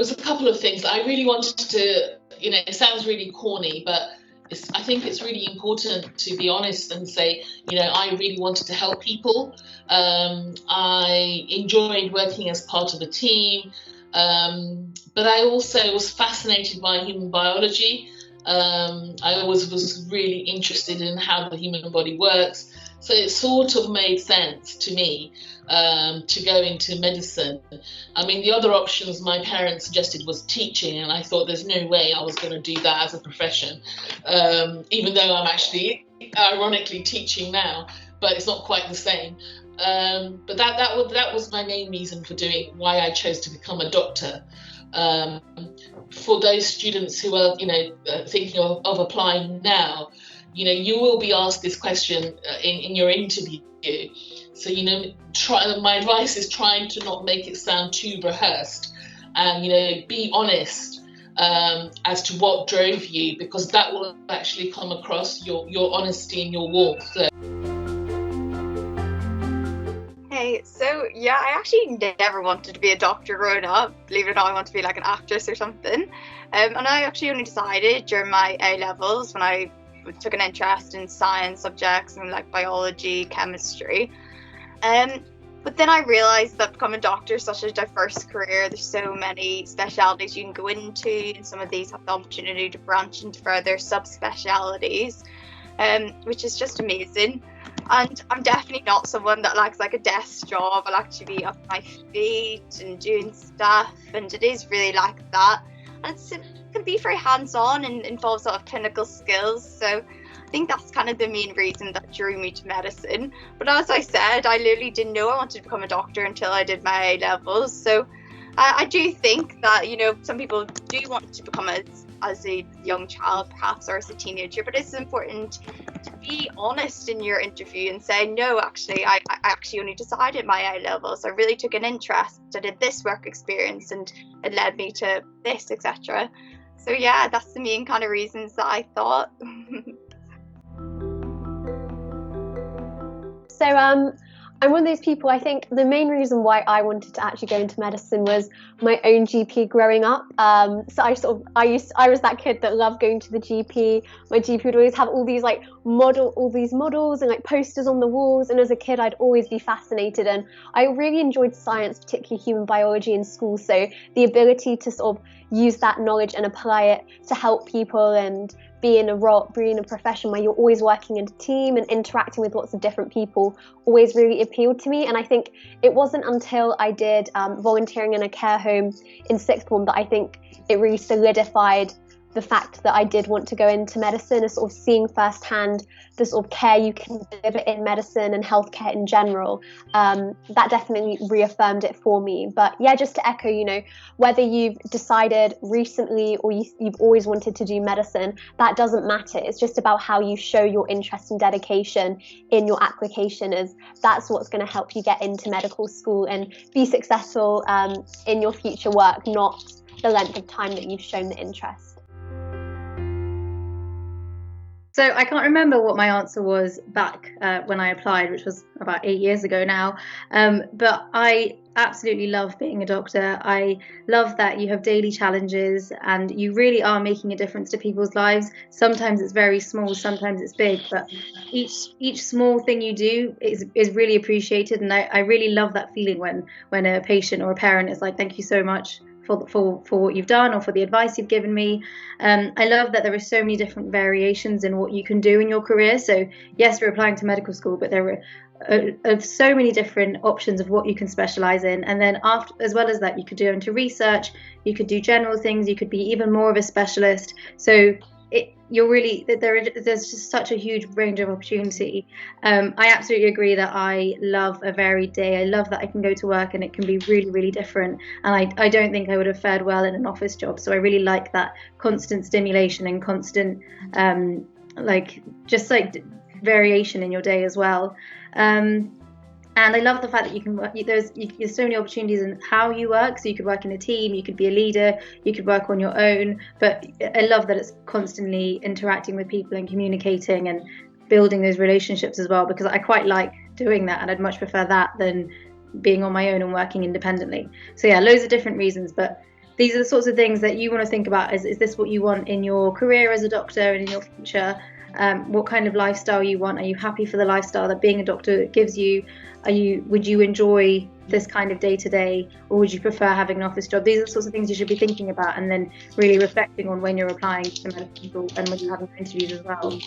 was a couple of things. I really wanted to, it sounds really corny, but I think it's really important to be honest and say, I really wanted to help people. I enjoyed working as part of a team, but I also was fascinated by human biology. I always was really interested in how the human body works. So it sort of made sense to me to go into medicine. I mean, the other options my parents suggested was teaching, and I thought there's no way I was going to do that as a profession, even though I'm actually ironically teaching now, but it's not quite the same. But that was my main reason for doing why I chose to become a doctor. For those students who are, thinking of applying now, you will be asked this question in your interview. So, my advice is trying to not make it sound too rehearsed, and, be honest as to what drove you, because that will actually come across, your honesty and your warmth. So. Hey, so yeah, I actually never wanted to be a doctor growing up. Believe it or not, I wanted to be like an actress or something. And I actually only decided during my A-levels when I took an interest in science subjects and like biology, chemistry. But then I realised that becoming a doctor is such a diverse career. There's so many specialities you can go into, and some of these have the opportunity to branch into further subspecialities, which is just amazing. And I'm definitely not someone that likes like a desk job. I like to be up my feet and doing stuff, and it is really like that. And it can be very hands-on and involves a lot of clinical skills. So I think that's kind of the main reason that drew me to medicine. But as I said, I literally didn't know I wanted to become a doctor until I did my A-levels. So I do think that, some people do want to become as a young child, perhaps, or as a teenager, but it's important to be honest in your interview and say, no, actually, I actually only decided my A-levels. I really took an interest. I did this work experience and it led me to this, etc. So yeah, that's the main kind of reasons that I thought. So I'm one of those people, I think the main reason why I wanted to actually go into medicine was my own GP growing up. So I was that kid that loved going to the GP. My GP would always have all these models and like posters on the walls. And as a kid, I'd always be fascinated. And I really enjoyed science, particularly human biology in school. So the ability to sort of use that knowledge and apply it to help people and be in a profession where you're always working in a team and interacting with lots of different people always really appealed to me. And I think it wasn't until I did volunteering in a care home in sixth form that I think it really solidified the fact that I did want to go into medicine, and sort of seeing firsthand the sort of care you can deliver in medicine and healthcare in general. That definitely reaffirmed it for me. But yeah, just to echo, whether you've decided recently or you've always wanted to do medicine, that doesn't matter. It's just about how you show your interest and dedication in your application, as that's what's going to help you get into medical school and be successful in your future work, not the length of time that you've shown the interest. So I can't remember what my answer was back when I applied, which was about 8 years ago now. But I absolutely love being a doctor. I love that you have daily challenges and you really are making a difference to people's lives. Sometimes it's very small, sometimes it's big, but each small thing you do is really appreciated. And I really love that feeling when a patient or a parent is like, thank you so much for what you've done or for the advice you've given me. I love that there are so many different variations in what you can do in your career. So yes, we're applying to medical school, but there are so many different options of what you can specialize in. And then after, as well as that, you could do into research, you could do general things, you could be even more of a specialist. So there's just such a huge range of opportunity. I absolutely agree that I love a varied day. I love that I can go to work and it can be really, really different. And I don't think I would have fared well in an office job. So I really like that constant stimulation and constant variation in your day as well. And I love the fact that you can work, there's so many opportunities in how you work. So you could work in a team, you could be a leader, you could work on your own. But I love that it's constantly interacting with people and communicating and building those relationships as well, because I quite like doing that, and I'd much prefer that than being on my own and working independently. So yeah, loads of different reasons, but these are the sorts of things that you want to think about. Is this what you want in your career as a doctor and in your future? What kind of lifestyle you want? Are you happy for the lifestyle that being a doctor gives you? Would you enjoy this kind of day-to-day, or would you prefer having an office job? These are the sorts of things you should be thinking about, and then really reflecting on when you're applying to medical school and when you're having interviews as well.